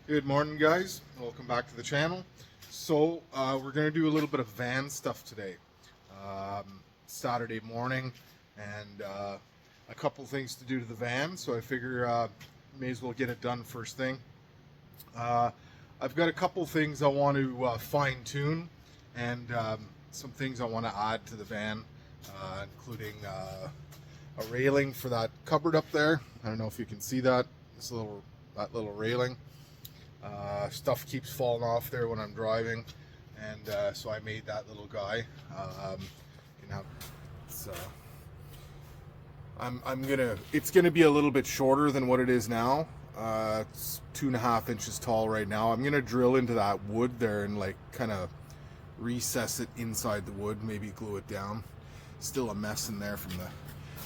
Good morning, guys. Welcome back to the channel. So we're going to do a little bit of van stuff today. Saturday morning, and a couple things to do to the van, so I figure may as well get it done first thing. I've got a couple things I want to fine tune, and some things I want to add to the van, including a railing for that cupboard up there. I don't know if you can see that. That little railing. Stuff keeps falling off there when I'm driving, and so I made that little guy. It's gonna be a little bit shorter than what it is now. It's 2.5 inches tall right now. I'm gonna drill into that wood there and like kind of recess it inside the wood, maybe glue it down. Still a mess in there from the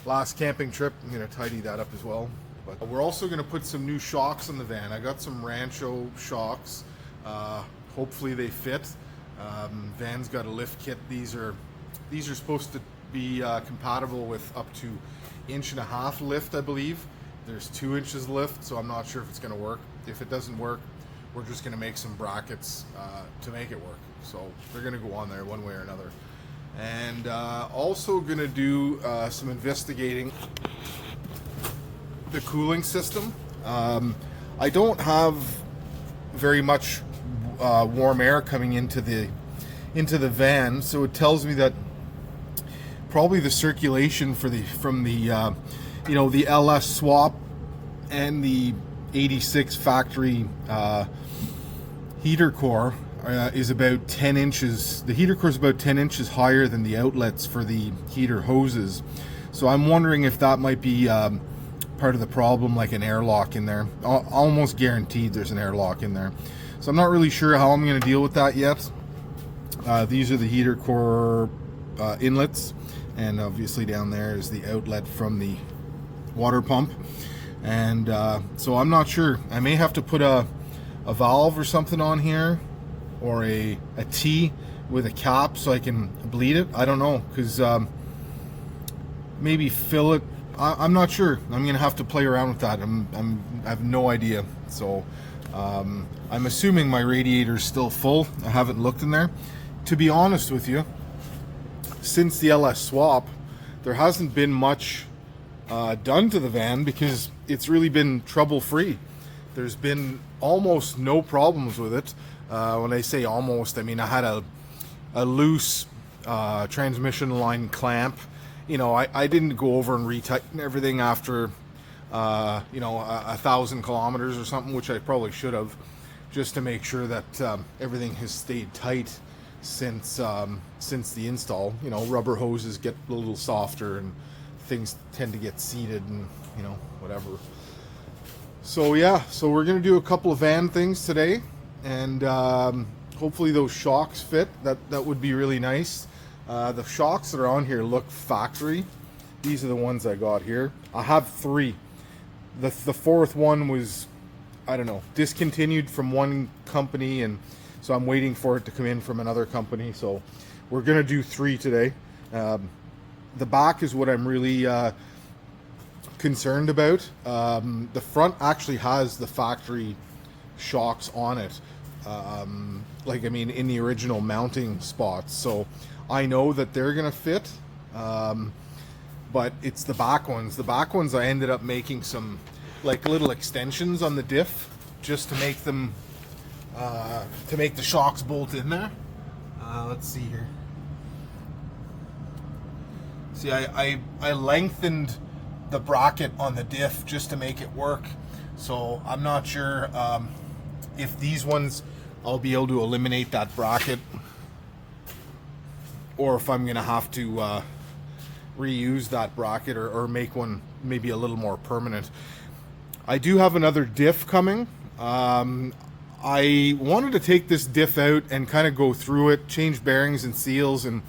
last camping trip. I'm gonna tidy that up as well. But we're also going to put some new shocks on the van. I got some Rancho shocks. Hopefully they fit. Van's got a lift kit. These are supposed to be compatible with up to 1.5 inch lift, I believe. There's 2 inches lift, so I'm not sure if it's going to work. If it doesn't work, we're just going to make some brackets to make it work. So they're going to go on there one way or another. And also going to do some investigating the cooling system. I don't have very much warm air coming into the van, so it tells me that probably the circulation from the the LS swap and the 86 factory heater core is about 10 inches. The heater core is about 10 inches higher than the outlets for the heater hoses. So I'm wondering if that might be part of the problem, like an airlock in there. Almost guaranteed there's an airlock in there. So I'm not really sure how I'm going to deal with that yet. These are the heater core inlets, and obviously down there is the outlet from the water pump. And so I'm not sure. I may have to put a valve or something on here, or a T with a cap so I can bleed it. I don't know, because maybe fill it. I'm not sure. I'm gonna have to play around with that. I have no idea. So I'm assuming my radiator's still full. I haven't looked in there. To be honest with you, since the LS swap, there hasn't been much done to the van because it's really been trouble-free. There's been almost no problems with it. When I say almost, I mean I had a loose transmission line clamp. I didn't go over and retighten everything after 1,000 kilometers or something, which I probably should have, just to make sure that everything has stayed tight since the install. Rubber hoses get a little softer and things tend to get seated and whatever. So yeah, so we're gonna do a couple of van things today, and hopefully those shocks fit. That would be really nice. The shocks that are on here look factory. These are the ones I got here. I have 3. The fourth one was, I don't know, discontinued from one company, and so I'm waiting for it to come in from another company. So we're gonna do 3 today. The back is what I'm really concerned about. The front actually has the factory shocks on it, in the original mounting spots. So I know that they're gonna fit, but it's the back ones. The back ones I ended up making some like little extensions on the diff just to make them to make the shocks bolt in there. Let's see here. See, I lengthened the bracket on the diff just to make it work. So I'm not sure if these ones I'll be able to eliminate that bracket, or if I'm gonna have to reuse that bracket or make one maybe a little more permanent. I do have another diff coming. I wanted to take this diff out and kind of go through it, change bearings and seals, and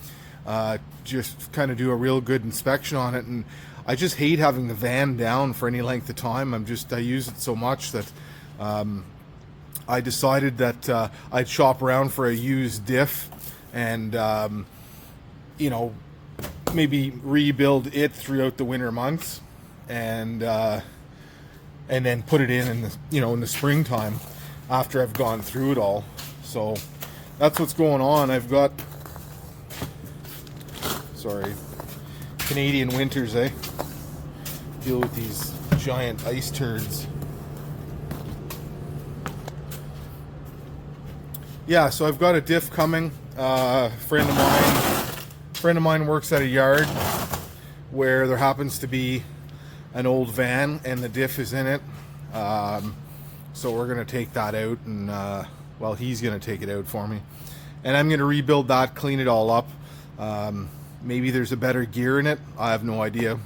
just kind of do a real good inspection on it. And I just hate having the van down for any length of time. I use it so much that I decided that I'd shop around for a used diff and maybe rebuild it throughout the winter months, and then put it in the springtime. after I've gone through it all. So that's what's going on. I've got, sorry, Canadian winters, eh? Deal with these giant ice turds. Yeah, so I've got a diff coming. Friend of mine works at a yard where there happens to be an old van and the diff is in it. So we're gonna take that out, and well, he's gonna take it out for me, and I'm gonna rebuild that, clean it all up. Maybe there's a better gear in it. I have no idea.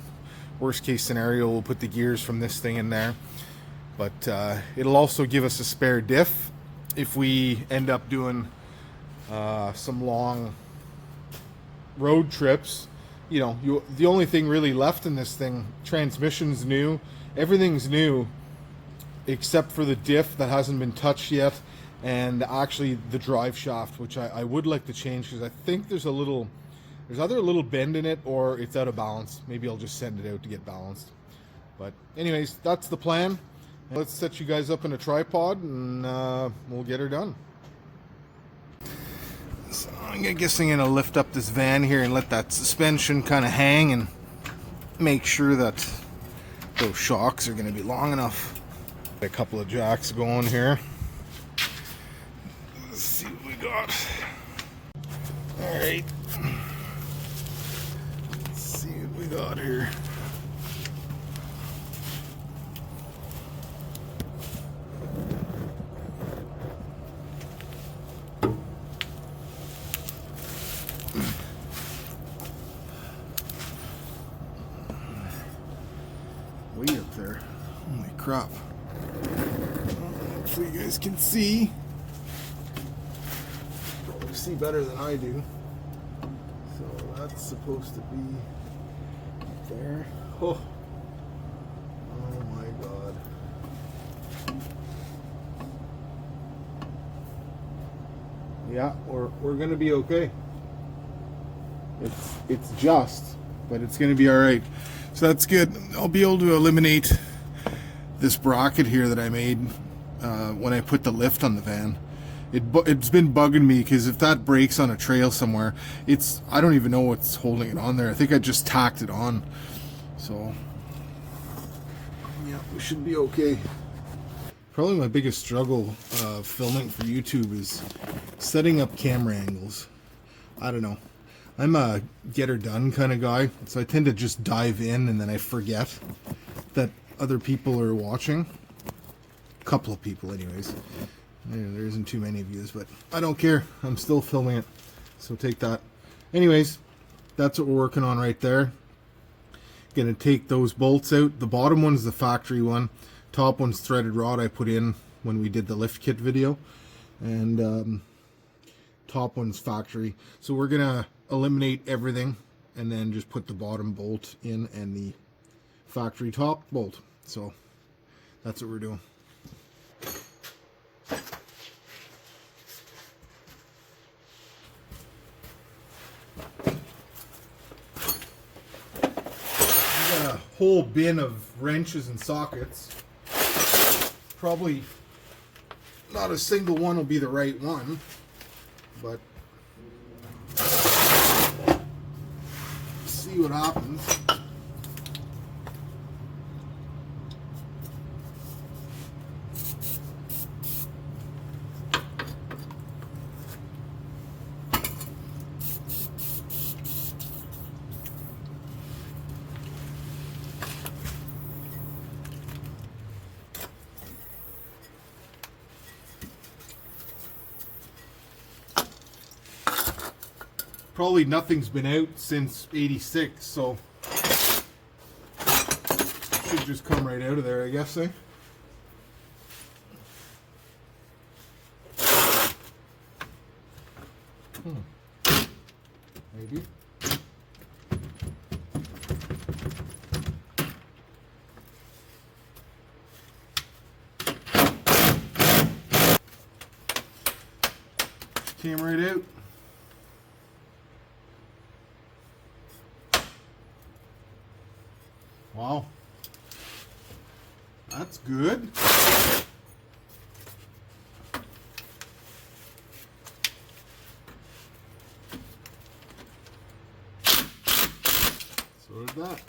Worst case scenario, we'll put the gears from this thing in there, but it'll also give us a spare diff if we end up doing some long road trips. You know, the only thing really left in this thing, transmission's new, everything's new except for the diff that hasn't been touched yet, and actually the drive shaft, which I would like to change, because I think there's either a little bend in it or it's out of balance. Maybe I'll just send it out to get balanced. But anyways, that's the plan. Let's set you guys up in a tripod, and we'll get her done. So I guess I'm gonna lift up this van here and let that suspension kind of hang and make sure that those shocks are gonna be long enough. A couple of jacks going here. Let's see what we got. All right. Let's see what we got here. Way up there. Holy crap. Hopefully you guys can see. Probably see better than I do. So that's supposed to be there. Oh, oh my god. Yeah, we're gonna be okay. It's just, but it's gonna be all right. So that's good. I'll be able to eliminate this bracket here that I made when I put the lift on the van. It's been bugging me, because if that breaks on a trail somewhere, I don't even know what's holding it on there. I think I just tacked it on. So yeah, we should be okay. Probably my biggest struggle filming for YouTube is setting up camera angles. I don't know. I'm a get her done kind of guy, so I tend to just dive in and then I forget that other people are watching. A couple of people anyways. There isn't too many of you, but I don't care. I'm still filming it, so take that. Anyways, that's what we're working on right there. Gonna take those bolts out. The bottom one's the factory one. Top one's threaded rod I put in when we did the lift kit video. And top one's factory. So we're gonna eliminate everything and then just put the bottom bolt in and the factory top bolt. So that's what we're doing. We got a whole bin of wrenches and sockets. Probably not a single one will be the right one, but see what happens. Probably nothing's been out since '86, so should just come right out of there, I guess, eh? Maybe. Came right out. Wow, that's good. that.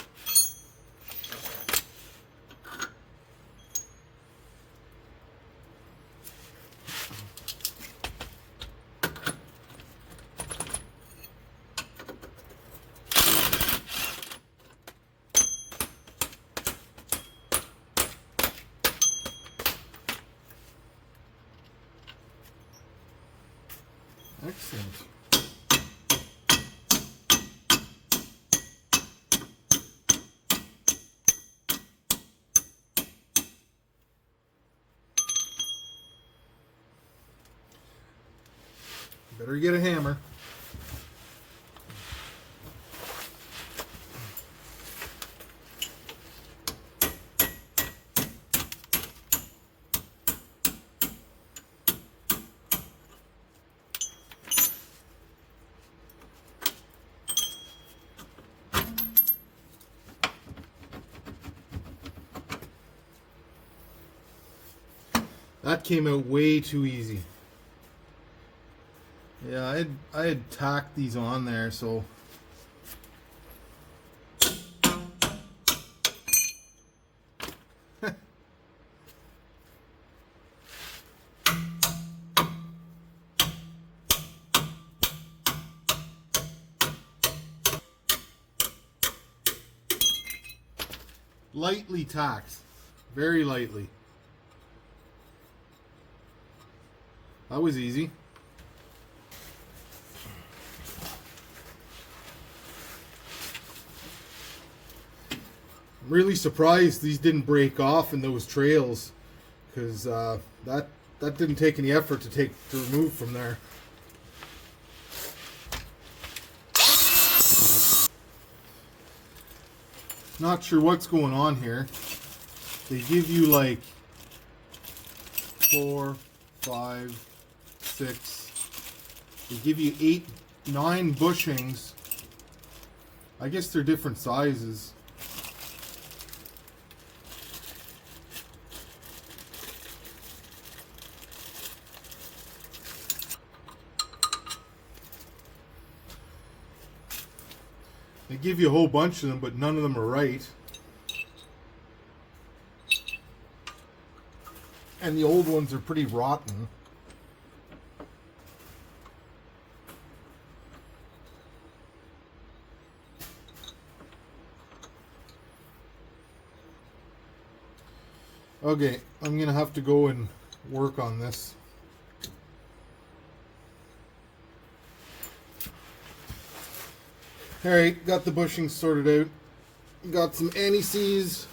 Excellent. Better get a hammer. That came out way too easy. Yeah, I had tacked these on there, so lightly tacked, very lightly. That was easy. I'm really surprised these didn't break off in those trails, because that didn't take any effort to remove from there. Not sure what's going on here. They give you like 4, 5, 6. They give you 8, 9 bushings. I guess they're different sizes. They give you a whole bunch of them, but none of them are right. And the old ones are pretty rotten. Okay, I'm gonna have to go and work on this. Alright, got the bushings sorted out. Got some anti-seize.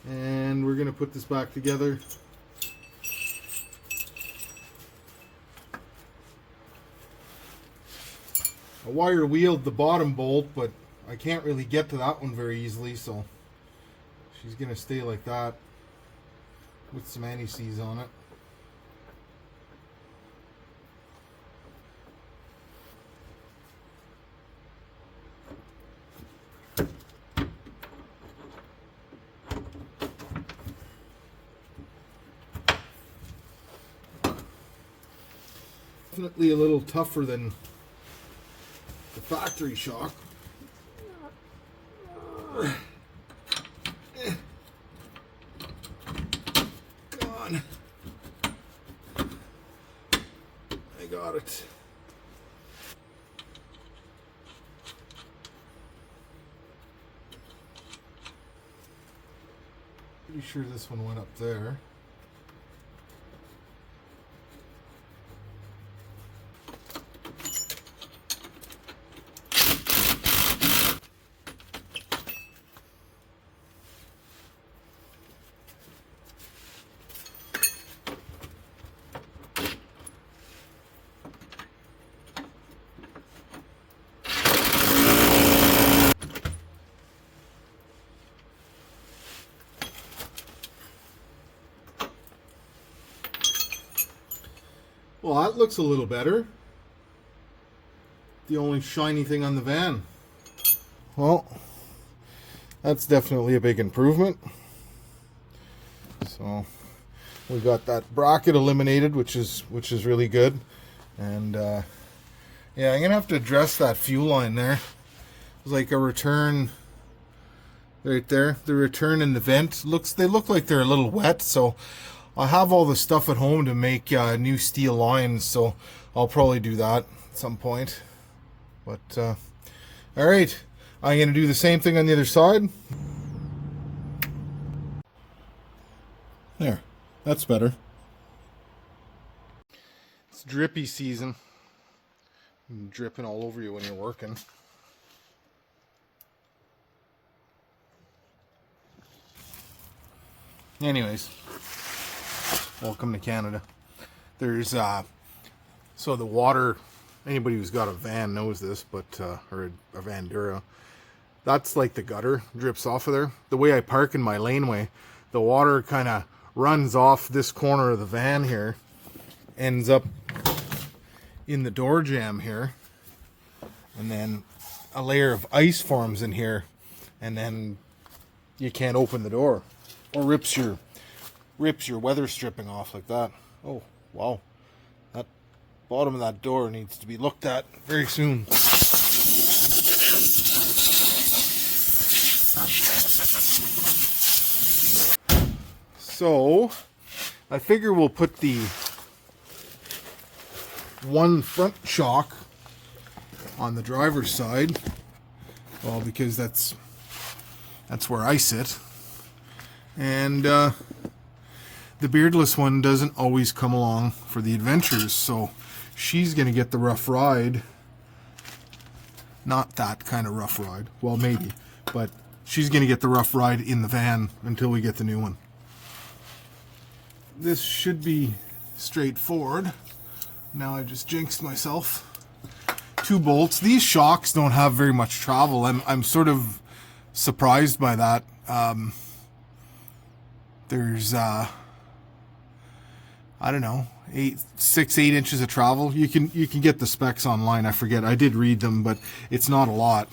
And we're going to put this back together. I wire wheeled the bottom bolt, but I can't really get to that one very easily, so she's going to stay like that with some anti-seize on it. Definitely a little tougher than the factory shock. Come on. I got it. Pretty sure this one went up there. Well, that looks a little better. The only shiny thing on the van. Well, that's definitely a big improvement. So we got that bracket eliminated, which is really good. And yeah, I'm gonna have to address that fuel line there. There's like a return right there. The return and the vent they look like they're a little wet, so I have all the stuff at home to make new steel lines, so I'll probably do that at some point. But all right, I'm gonna do the same thing on the other side. There, that's better. It's drippy season. Dripping all over you when you're working. Anyways, welcome to Canada. There's so the water, anybody who's got a van knows this, but or a vandura, that's like the gutter drips off of there. The way I park in my laneway, the water kind of runs off this corner of the van here, ends up in the door jamb here, and then a layer of ice forms in here, and then you can't open the door, or rips your weather stripping off like that. Oh wow, that bottom of that door needs to be looked at very soon. So I figure we'll put the one front shock on the driver's side, well, because that's where I sit, and the beardless one doesn't always come along for the adventures, so she's gonna get the rough ride. Not that kind of rough ride, well, maybe, but she's gonna get the rough ride in the van until we get the new one. This should be straightforward. Now I just jinxed myself. 2 bolts. These shocks don't have very much travel. I'm sort of surprised by that. There's I don't know, 6-8 inches of travel. You can get the specs online. I forget. I did read them, but it's not a lot.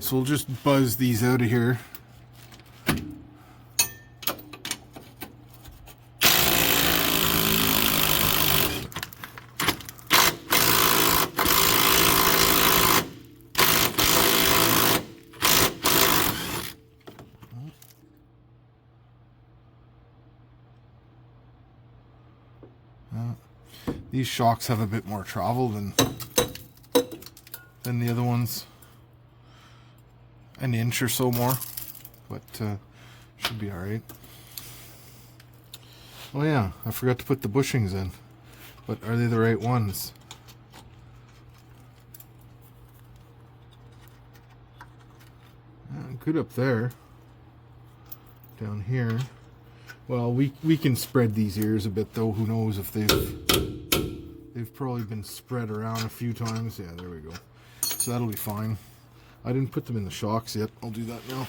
So we'll just buzz these out of here. These shocks have a bit more travel than the other ones. An inch or so more, but should be alright. Oh yeah, I forgot to put the bushings in, but are they the right ones? Good up there. Down here. Well, we can spread these ears a bit though. Who knows if they've probably been spread around a few times. Yeah, there we go. So that'll be fine. I didn't put them in the shocks yet. I'll do that now.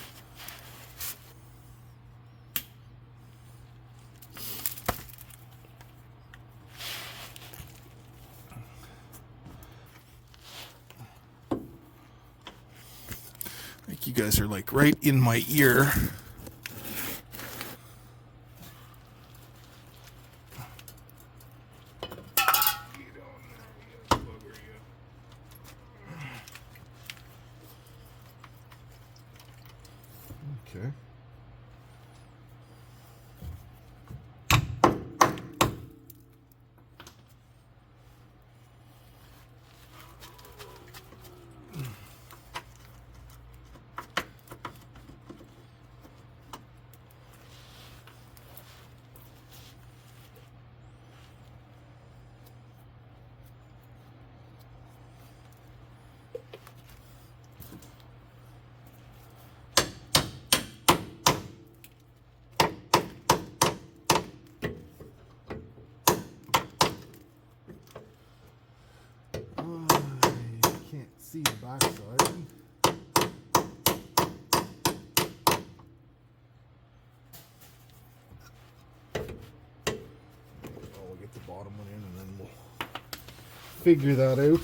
Like, you guys are like right in my ear. Okay. See the back side. We'll get the bottom one in and then we'll figure that out.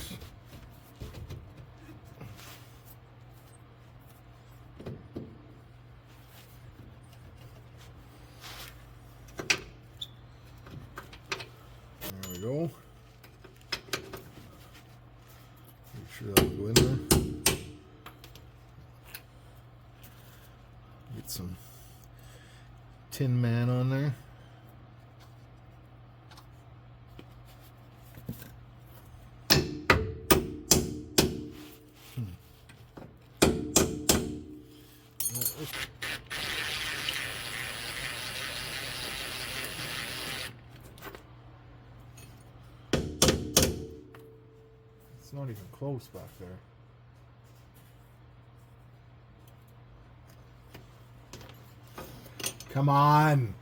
There we go. Make sure that'll go in there. some Tin Man on there. It's not even close back there. Come on.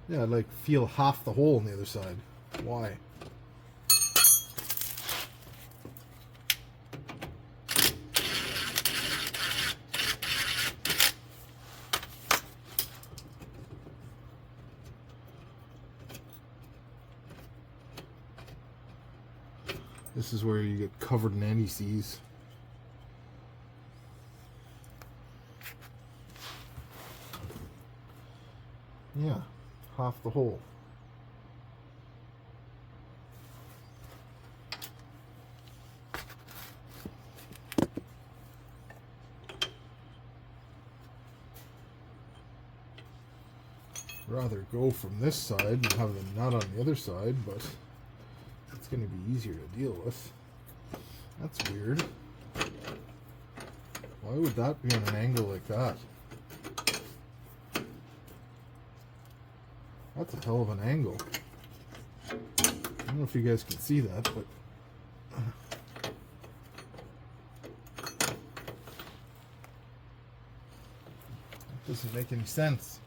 Yeah, I'd like feel half the hole on the other side. Why? This is where you get covered in anti-seize. Yeah, half the hole. Rather go from this side and have the nut on the other side, but it's going to be easier to deal with. That's weird. Why would that be on an angle like that? That's a hell of an angle. I don't know if you guys can see that, but it doesn't make any sense.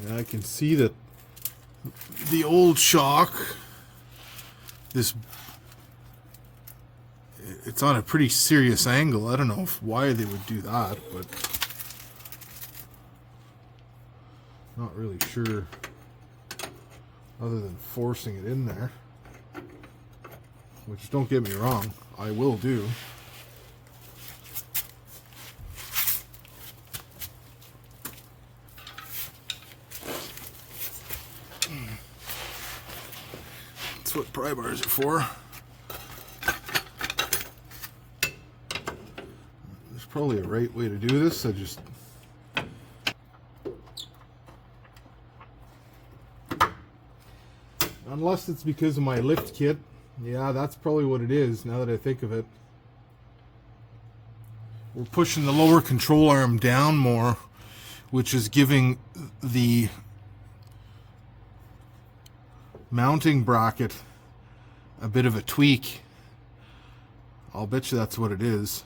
Yeah, I can see that the old shock, it's on a pretty serious angle. I don't know why they would do that, but not really sure other than forcing it in there, which, don't get me wrong, I will do. That's what pry bars are for. There's probably a right way to do this. Unless it's because of my lift kit. Yeah, that's probably what it is, now that I think of it. We're pushing the lower control arm down more, which is giving the mounting bracket a bit of a tweak. I'll bet you that's what it is.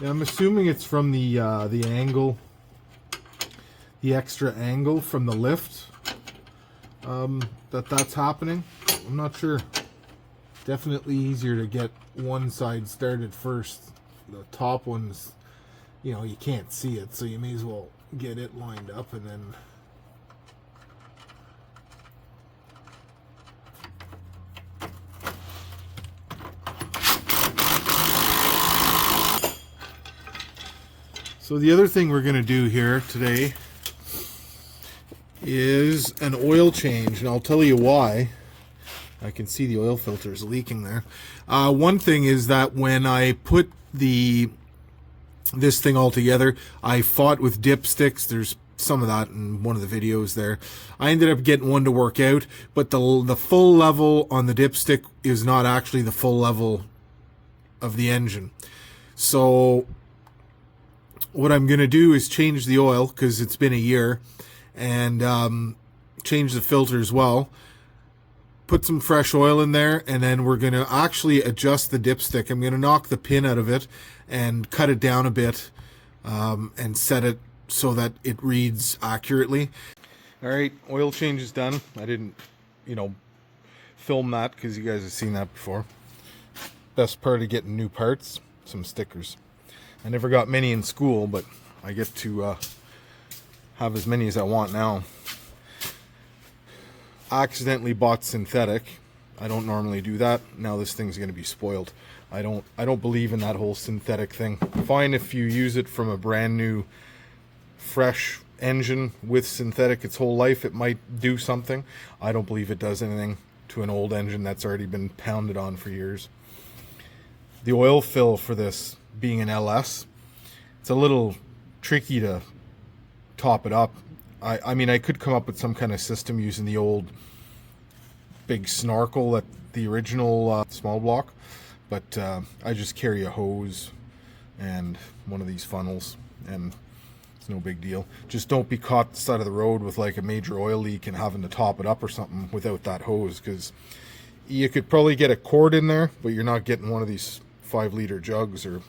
Yeah, I'm assuming it's from the angle, the extra angle from the lift, that's happening. I'm not sure. Definitely easier to get one side started first. The top one's, you can't see it, so you may as well get it lined up and then So the other thing we're going to do here today is an oil change, and I'll tell you why. I can see the oil filter is leaking there. One thing is that when I put this thing all together, I fought with dipsticks. There's some of that in one of the videos there. I ended up getting one to work out, but the full level on the dipstick is not actually the full level of the engine. So what I'm going to do is change the oil, because it's been a year, and change the filter as well. Put some fresh oil in there, and then we're going to actually adjust the dipstick. I'm going to knock the pin out of it and cut it down a bit, and set it so that it reads accurately. All right, oil change is done. I didn't, film that because you guys have seen that before. best part of getting new parts, some stickers. I never got many in school, but I get to have as many as I want now. I accidentally bought synthetic. I don't normally do that. Now this thing's going to be spoiled. I don't believe in that whole synthetic thing. Fine if you use it from a brand new, fresh engine with synthetic its whole life, it might do something. I don't believe it does anything to an old engine that's already been pounded on for years. The oil fill for this being an LS, it's a little tricky to top it up. I mean, I could come up with some kind of system using the old big snorkel that the original small block, but I just carry a hose and one of these funnels, and it's no big deal. Just don't be caught the side of the road with like a major oil leak and having to top it up or something without that hose, because you could probably get a quart in there, but you're not getting one of these 5-liter jugs or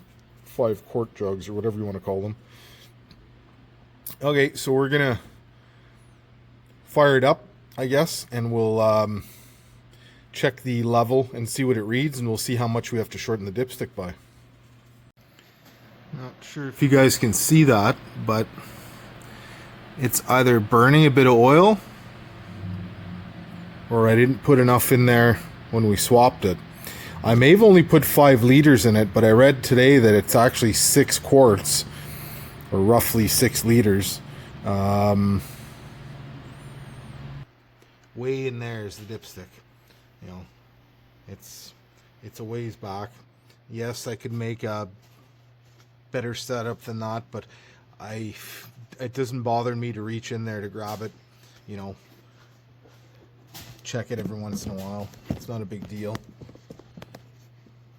5-quart jugs or whatever you want to call them. Okay, so we're gonna fire it up, I guess, and we'll check the level and see what it reads, and we'll see how much we have to shorten the dipstick by. Not sure if you guys can see that, but it's either burning a bit of oil or I didn't put enough in there when we swapped it. I may have only put 5 liters in it, but I read today that it's actually 6 quarts, or roughly 6 liters. Way in there is the dipstick. You know, it's a ways back. Yes, I could make a better setup than that, but it doesn't bother me to reach in there to grab it. You know, check it every once in a while. It's not a big deal.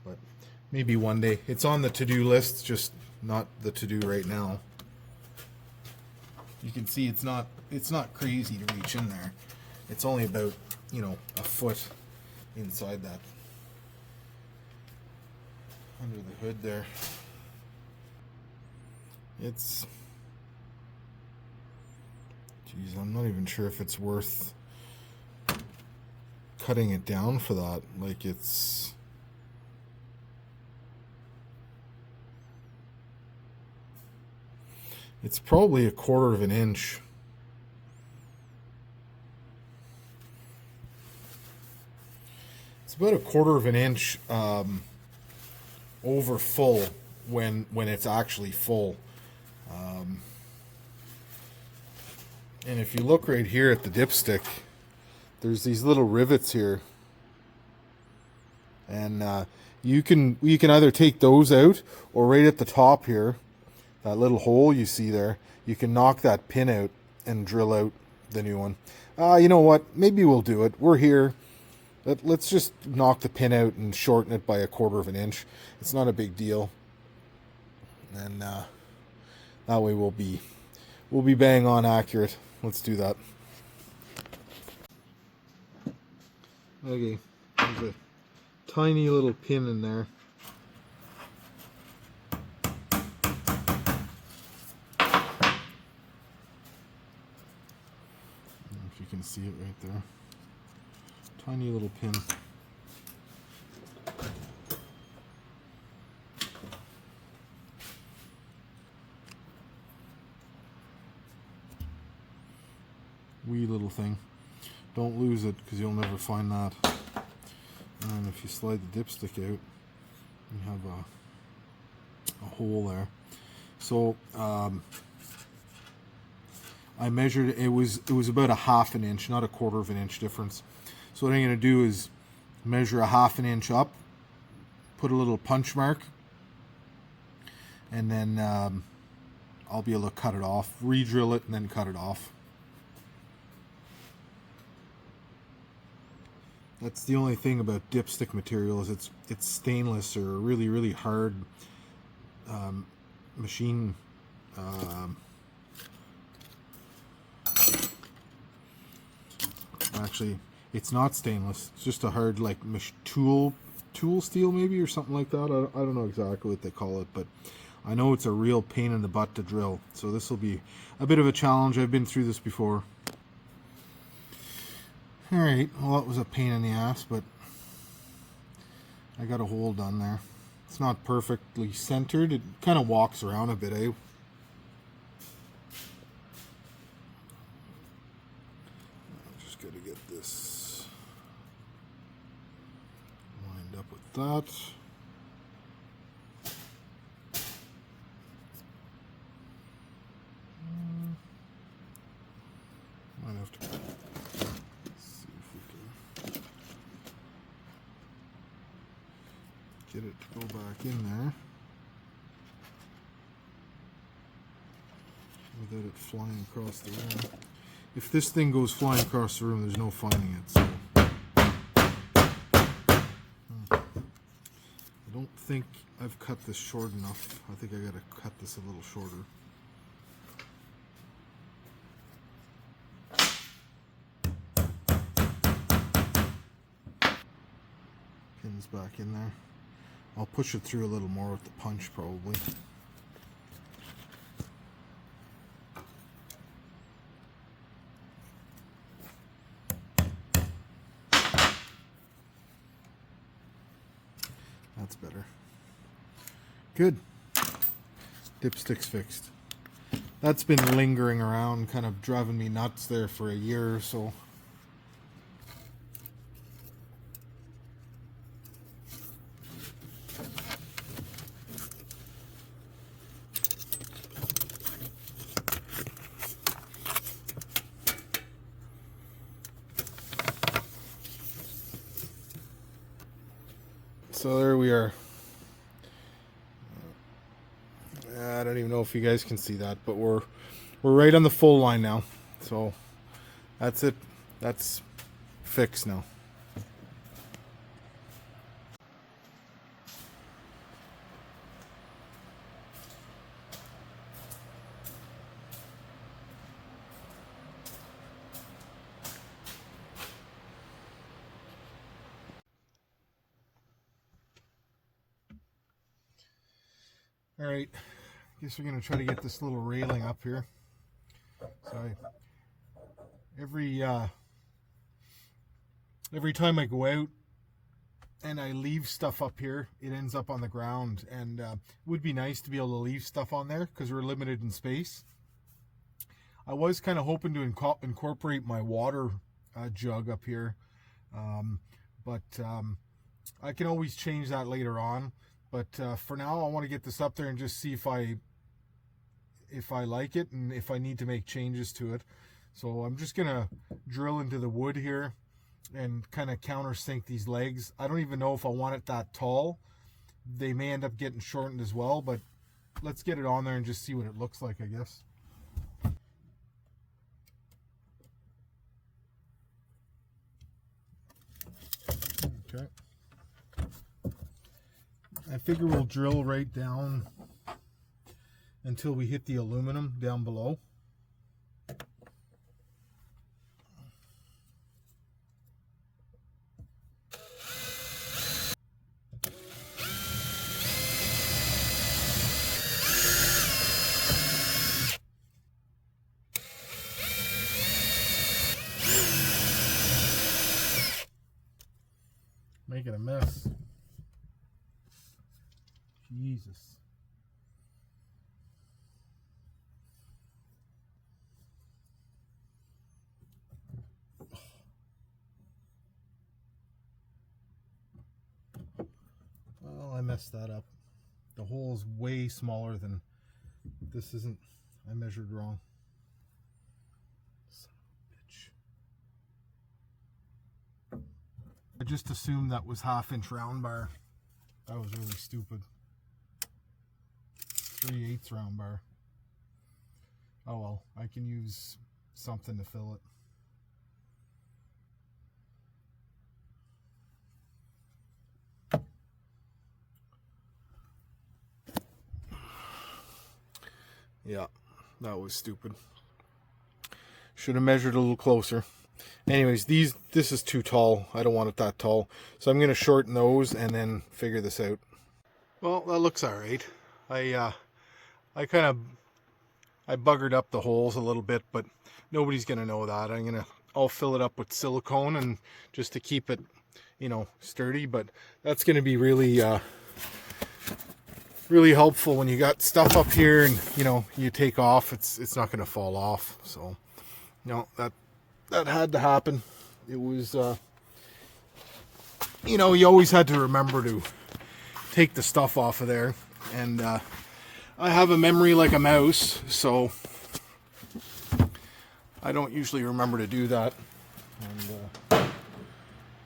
But maybe one day. It's on the to-do list, just not the to-do right now. You can see it's not crazy to reach in there. It's only about, you know, a foot inside that, under the hood there. It's, geez, I'm not even sure if it's worth cutting it down for that. Like, it's probably 1/4 of an inch. It's about 1/4 of an inch over full when it's actually full. And if you look right here at the dipstick, there's these little rivets here, and you can either take those out, or right at the top here, that little hole you see there, you can knock that pin out and drill out the new one. You know what? Maybe we'll do it. We're here. Let's just knock the pin out and shorten it by 1/4 of an inch. It's not a big deal, and that way we'll be bang on accurate. Let's do that. Okay, there's a tiny little pin in there. If you can see it right there. Tiny little pin. Wee little thing. Don't lose it, because you'll never find that. And if you slide the dipstick out, you have a hole there. So I measured it was about 1/2 an inch, not 1/4 of an inch difference. So what I'm going to do is measure 1/2 an inch up, put a little punch mark, and then I'll be able to cut it off, re-drill it, and then cut it off. That's the only thing about dipstick material, is it's stainless, or really, really hard machine. Actually, it's not stainless. It's just a hard, like, tool steel maybe, or something like that. I don't know exactly what they call it, but I know it's a real pain in the butt to drill. So this will be a bit of a challenge. I've been through this before. Alright, well, that was a pain in the ass, but I got a hole done there. It's not perfectly centered. It kind of walks around a bit, eh? Just got to get this lined up with that. Might have to see if we can get it to go back in there without it flying across the room. If this thing goes flying across the room, there's no finding it. So I don't think I've cut this short enough. I think I got to cut this a little shorter. Pins back in there. I'll push it through a little more with the punch probably. That's better. Good. Dipstick's fixed. That's been lingering around, kind of driving me nuts there for a year or so. So there we are. I don't even know if you guys can see that, but we're right on the full line now. So that's it. That's fixed now. All right, guess we're gonna try to get this little railing up here. So every time I go out and I leave stuff up here, it ends up on the ground, and it would be nice to be able to leave stuff on there because we're limited in space. I was kind of hoping to incorporate my water jug up here, but I can always change that later on. But for now, I want to get this up there and just see if I like it and if I need to make changes to it. So I'm just gonna drill into the wood here and kind of countersink these legs. I don't even know if I want it that tall. They may end up getting shortened as well, but let's get it on there and just see what it looks like, I guess. Okay. I figure we'll drill right down until we hit the aluminum down below. Making a mess. Jesus. Well, I messed that up. The hole is way smaller than this. Isn't. I measured wrong. Son of a bitch. I just assumed that was 1/2 inch round bar. That was really stupid. 3/8 round bar. Oh well, I can use something to fill it. Yeah, that was stupid. Should have measured a little closer. Anyways, this is too tall. I don't want it that tall. So I'm going to shorten those and then figure this out. Well, that looks all right. I buggered up the holes a little bit, but nobody's going to know that. I'll fill it up with silicone and just to keep it you know, sturdy, but that's going to be really really helpful when you got stuff up here and, you know, you take off, it's not going to fall off. So, you know, that had to happen. It was, you know, you always had to remember to take the stuff off of there. And I have a memory like a mouse, so I don't usually remember to do that. And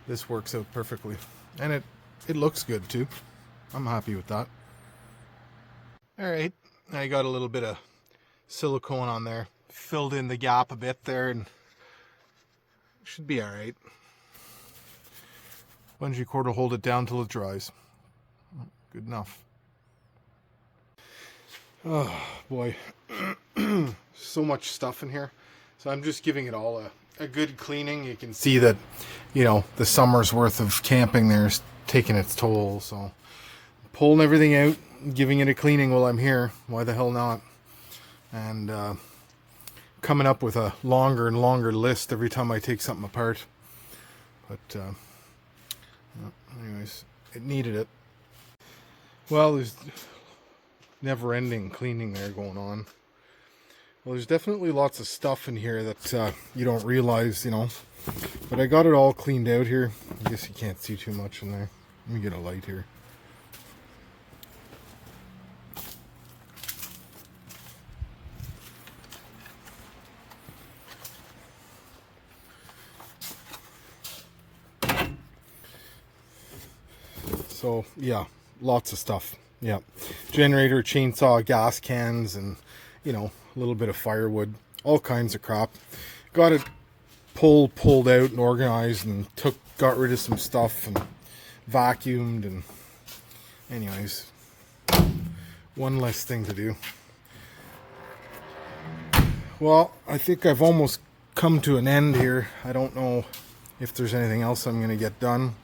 this works out perfectly. And it looks good too. I'm happy with that. Alright, I got a little bit of silicone on there. Filled in the gap a bit there and should be alright. Bungee cord will hold it down till it dries. Good enough. Oh boy, so much stuff in here. So I'm just giving it all a good cleaning. You can see that, you know, the summer's worth of camping there's taking its toll. So pulling everything out, giving it a cleaning while I'm here. Why the hell not? And coming up with a longer and longer list every time I take something apart. But anyways, it needed it. Well, there's never-ending cleaning there going on. Well, there's definitely lots of stuff in here that you don't realize, you know. But I got it all cleaned out here. I guess you can't see too much in there. Let me get a light here. So, yeah, lots of stuff. Yeah, generator, chainsaw, gas cans, and, you know, a little bit of firewood, all kinds of crap. Got it pulled out and organized, and got rid of some stuff and vacuumed, and anyways, one less thing to do. Well, I think I've almost come to an end here. I don't know if there's anything else I'm going to get done.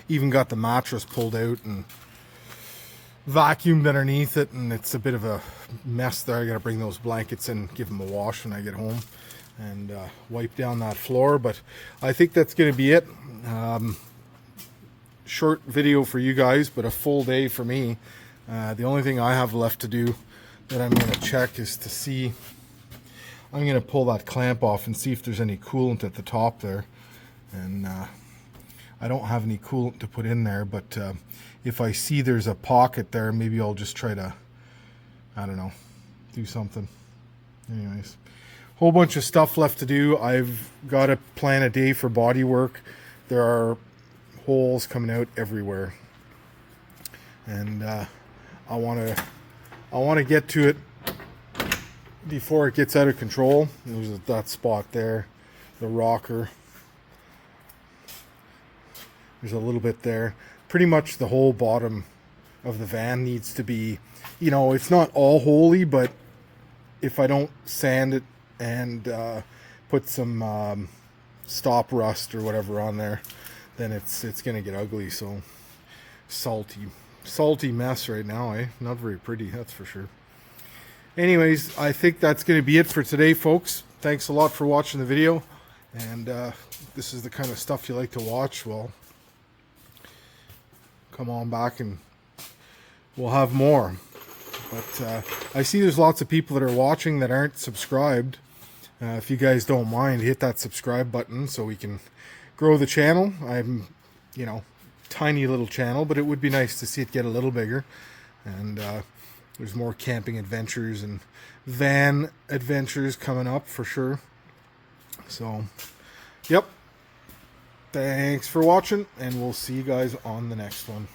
Even got the mattress pulled out and vacuumed underneath it, and it's a bit of a mess there. I gotta bring those blankets in, give them a wash when I get home, and wipe down that floor. But I think that's gonna be it. Short video for you guys, but a full day for me. The only thing I have left to do that I'm gonna check is to see, I'm gonna pull that clamp off and see if there's any coolant at the top there. And I don't have any coolant to put in there, but if I see there's a pocket there, maybe I'll just try to, I don't know, do something. Anyways, whole bunch of stuff left to do. I've got to plan a day for body work. There are holes coming out everywhere, and I want to get to it before it gets out of control. There's that spot there, the rocker. There's a little bit there. Pretty much the whole bottom of the van needs to be, you know, it's not all holy, but if I don't sand it and put some stop rust or whatever on there, then it's going to get ugly. So salty mess right now, eh? Not very pretty, that's for sure. Anyways, I think that's going to be it for today, folks. Thanks a lot for watching the video. And this is the kind of stuff you like to watch. Well, come on back and we'll have more. But I see there's lots of people that are watching that aren't subscribed. If you guys don't mind, hit that subscribe button so we can grow the channel. I'm, you know, tiny little channel, but it would be nice to see it get a little bigger. And there's more camping adventures and van adventures coming up for sure. So, yep. Thanks for watching, and we'll see you guys on the next one.